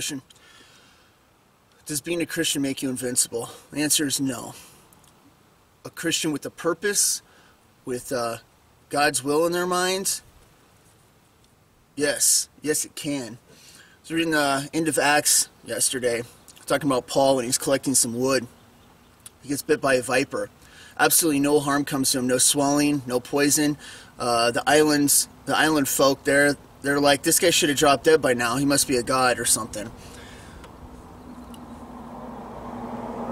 Question: does being a Christian make you invincible? The answer is no. A Christian with a purpose, with God's will in their minds, yes it can. I was reading the end of Acts yesterday, talking about Paul when he's collecting some wood. He gets bit by a viper. Absolutely no harm comes to him, no swelling, no poison. The island folk there, they're like, this guy should have dropped dead by now. He must be a god or something.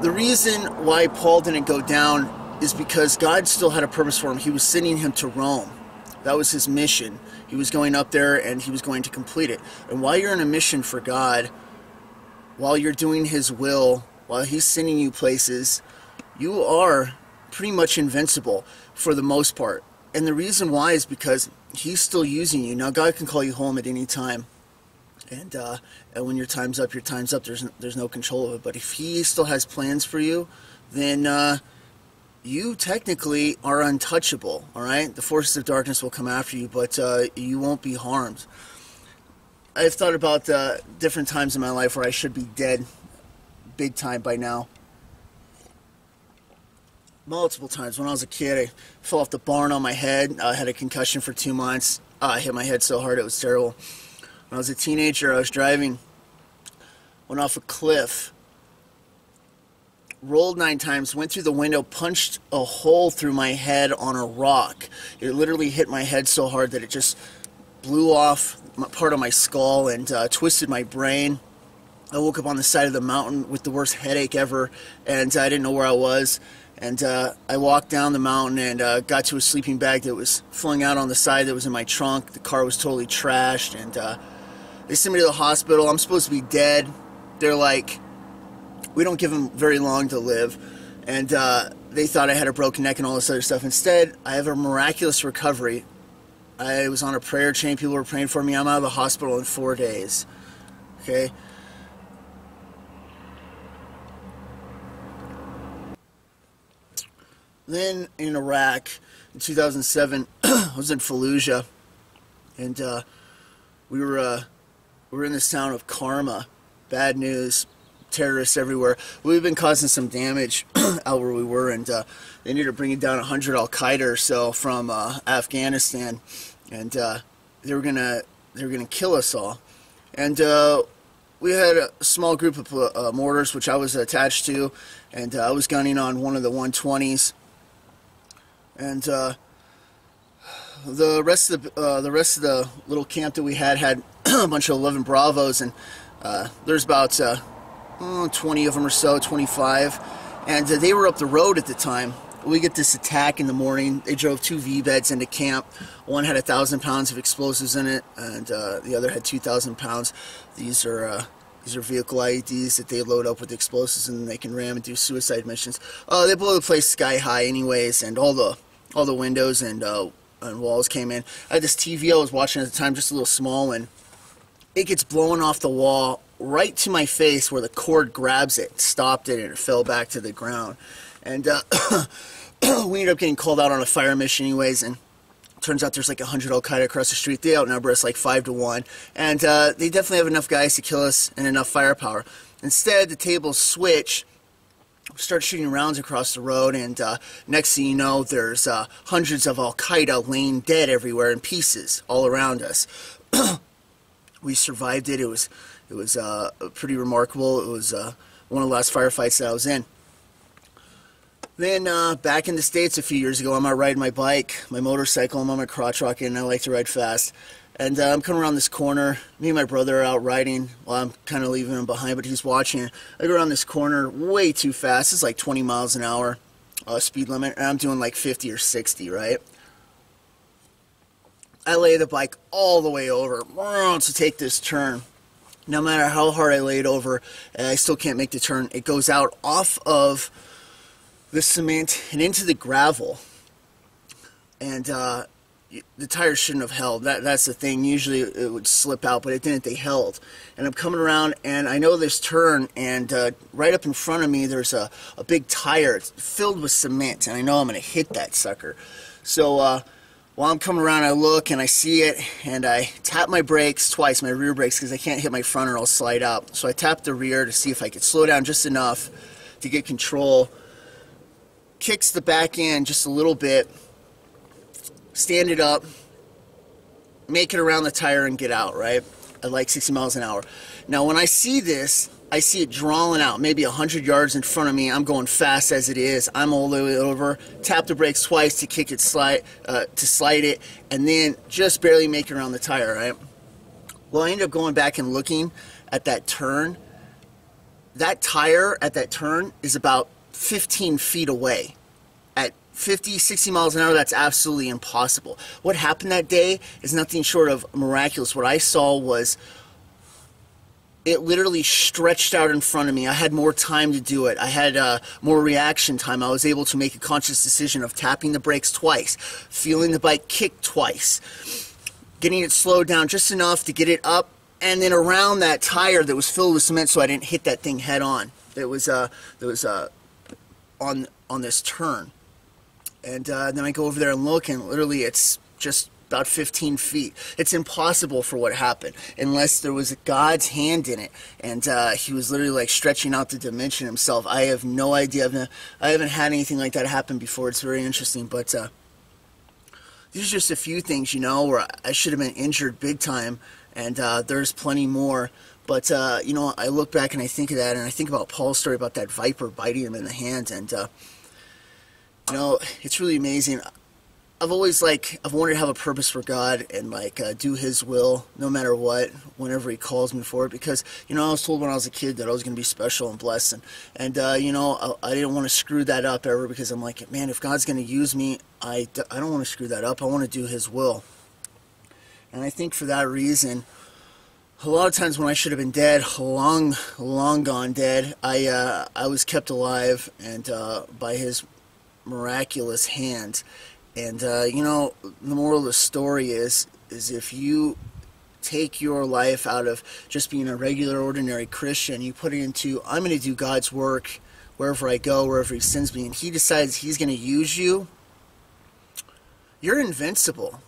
The reason why Paul didn't go down is because God still had a purpose for him. He was sending him to Rome. That was his mission. He was going up there and he was going to complete it. And while you're in a mission for God, while you're doing his will, while he's sending you places, you are pretty much invincible for the most part. And the reason why is because he's still using you. Now, God can call you home at any time. And when your time's up, your time's up. There's no control of it. But if he still has plans for you, then you technically are untouchable, all right? The forces of darkness will come after you, but you won't be harmed. I've thought about different times in my life where I should be dead big time by now. Multiple times. When I was a kid, I fell off the barn on my head. I had a concussion for 2 months. I hit my head so hard it was terrible. When I was a teenager, I was driving, went off a cliff, rolled 9 times, went through the window, punched a hole through my head on a rock. It literally hit my head so hard that it just blew off part of my skull and twisted my brain. I woke up on the side of the mountain with the worst headache ever, and I didn't know where I was. And I walked down the mountain and got to a sleeping bag that was flung out on the side that was in my trunk. The car was totally trashed, and they sent me to the hospital. I'm supposed to be dead. They're like, we don't give him very long to live. And they thought I had a broken neck and all this other stuff. Instead, I have a miraculous recovery. I was on a prayer chain. People were praying for me. I'm out of the hospital in 4 days. Okay? Then in Iraq, in 2007, I was in Fallujah, and we were in this town of Karma. Bad news, terrorists everywhere. We've been causing some damage out where we were, and they ended up bringing down 100 Al-Qaeda or so from Afghanistan, and they were gonna kill us all. And we had a small group of mortars, which I was attached to, and I was gunning on one of the 120s. And the rest of the little camp that we had a bunch of 11 Bravos, and there's about 20 of them or so, 25, and they were up the road at the time. We get this attack in the morning. They drove 2 V-beds into camp. One had 1,000 pounds of explosives in it, and the other had 2,000 pounds. These are vehicle IEDs that they load up with explosives, and they can ram and do suicide missions. They blow the place sky high anyways, and all the windows and walls came in. I had this TV I was watching at the time, just a little small, and it gets blown off the wall right to my face where the cord grabs it, stopped it, and it fell back to the ground. And we ended up getting called out on a fire mission anyways, and turns out there's like 100 Al-Qaeda across the street. They outnumber us like 5 to 1. And they definitely have enough guys to kill us and enough firepower. Instead, the tables switch, start shooting rounds across the road, and next thing you know, there's hundreds of Al-Qaeda laying dead everywhere in pieces all around us. We survived it. It was pretty remarkable. It was one of the last firefights that I was in. Then back in the States a few years ago, I'm out riding my bike, my motorcycle. I'm on my crotch rocket, and I like to ride fast. And I'm coming around this corner. Me and my brother are out riding. Well, I'm kind of leaving him behind, but he's watching. I go around this corner way too fast. It's like 20 miles an hour speed limit, and I'm doing like 50 or 60, right? I lay the bike all the way over to take this turn. No matter how hard I lay it over, I still can't make the turn. It goes out off of the cement and into the gravel, and the tires shouldn't have held. That's the thing. Usually it would slip out, but it didn't. They held. And I'm coming around, and I know this turn, and right up in front of me there's a big tire. It's filled with cement, and I know I'm going to hit that sucker. So While I'm coming around, I look and I see it, and I tap my brakes twice, my rear brakes, because I can't hit my front or I'll slide out. So I tap the rear to see if I could slow down just enough to get control. Kicks the back end just a little bit, stand it up, make it around the tire and get out, right? At like 60 miles an hour. Now when I see this, I see it drawing out, maybe 100 yards in front of me. I'm going fast as it is. I'm all the way over. Tap the brakes twice to kick it, slide it, and then just barely make it around the tire, right? Well, I ended up going back and looking at that turn. That tire at that turn is about 15 feet away. At 50, 60 miles an hour, that's absolutely impossible. What happened that day is nothing short of miraculous. What I saw was it literally stretched out in front of me. I had more time to do it. I had more reaction time. I was able to make a conscious decision of tapping the brakes twice, feeling the bike kick twice, getting it slowed down just enough to get it up and then around that tire that was filled with cement so I didn't hit that thing head on. That was on this turn. And then I go over there and look, and literally it's just about 15 feet. It's impossible for what happened unless there was God's hand in it, and he was literally like stretching out the dimension himself. I have no idea. I haven't had anything like that happen before. It's very interesting, but these are just a few things, you know, where I should have been injured big time, and there's plenty more. But you know, I look back and I think of that, and I think about Paul's story about that viper biting him in the hand, and you know, it's really amazing. I've wanted to have a purpose for God and do His will no matter what, whenever He calls me for it, because you know, I was told when I was a kid that I was going to be special and blessed, and you know, I didn't want to screw that up ever, because I'm like, man, if God's going to use me, I don't want to screw that up. I want to do His will. And I think for that reason, a lot of times when I should have been dead, long gone dead, I was kept alive and by His miraculous hand. And you know, the moral of the story is if you take your life out of just being a regular, ordinary Christian, you put it into, I'm going to do God's work wherever I go, wherever He sends me, and He decides He's going to use you, you're invincible.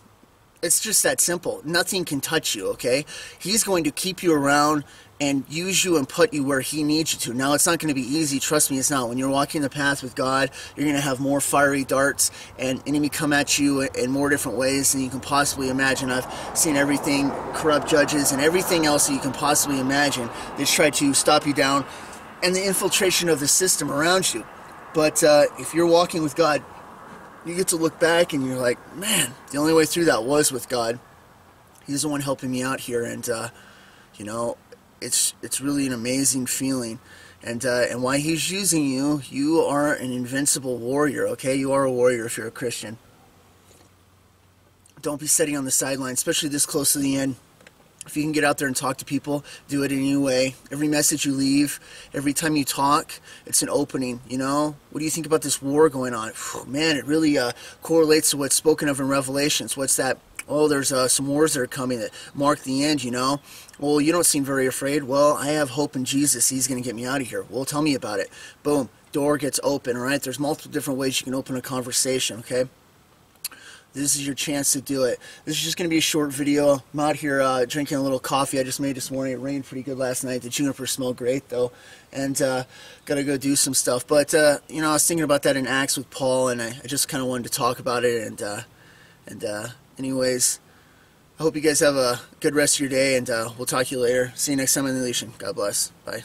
It's just that simple. Nothing can touch you, okay? He's going to keep you around and use you and put you where He needs you to. Now, it's not going to be easy. Trust me, it's not. When you're walking the path with God, you're going to have more fiery darts and enemy come at you in more different ways than you can possibly imagine. I've seen everything, corrupt judges and everything else that you can possibly imagine. They try to stop you down, and the infiltration of the system around you. But if you're walking with God, you get to look back and you're like, man, the only way through that was with God. He's the one helping me out here, and you know, it's really an amazing feeling, and why He's using you. You are an invincible warrior, okay? You are a warrior if you're a Christian. Don't be sitting on the sideline, especially this close to the end. If you can get out there and talk to people, do it anyway. Every message you leave, every time you talk, it's an opening, you know? What do you think about this war going on? Man, it really correlates to what's spoken of in Revelations. What's that? Oh, there's some wars that are coming that mark the end, you know? Well, you don't seem very afraid. Well, I have hope in Jesus. He's going to get me out of here. Well, tell me about it. Boom, door gets open, all right? There's multiple different ways you can open a conversation, okay? This is your chance to do it. This is just going to be a short video. I'm out here drinking a little coffee I just made this morning. It rained pretty good last night. The juniper smelled great, though. And got to go do some stuff. But, you know, I was thinking about that in Acts with Paul, and I just kind of wanted to talk about it. And anyways, I hope you guys have a good rest of your day, and we'll talk to you later. See you next time on the Legion. God bless. Bye.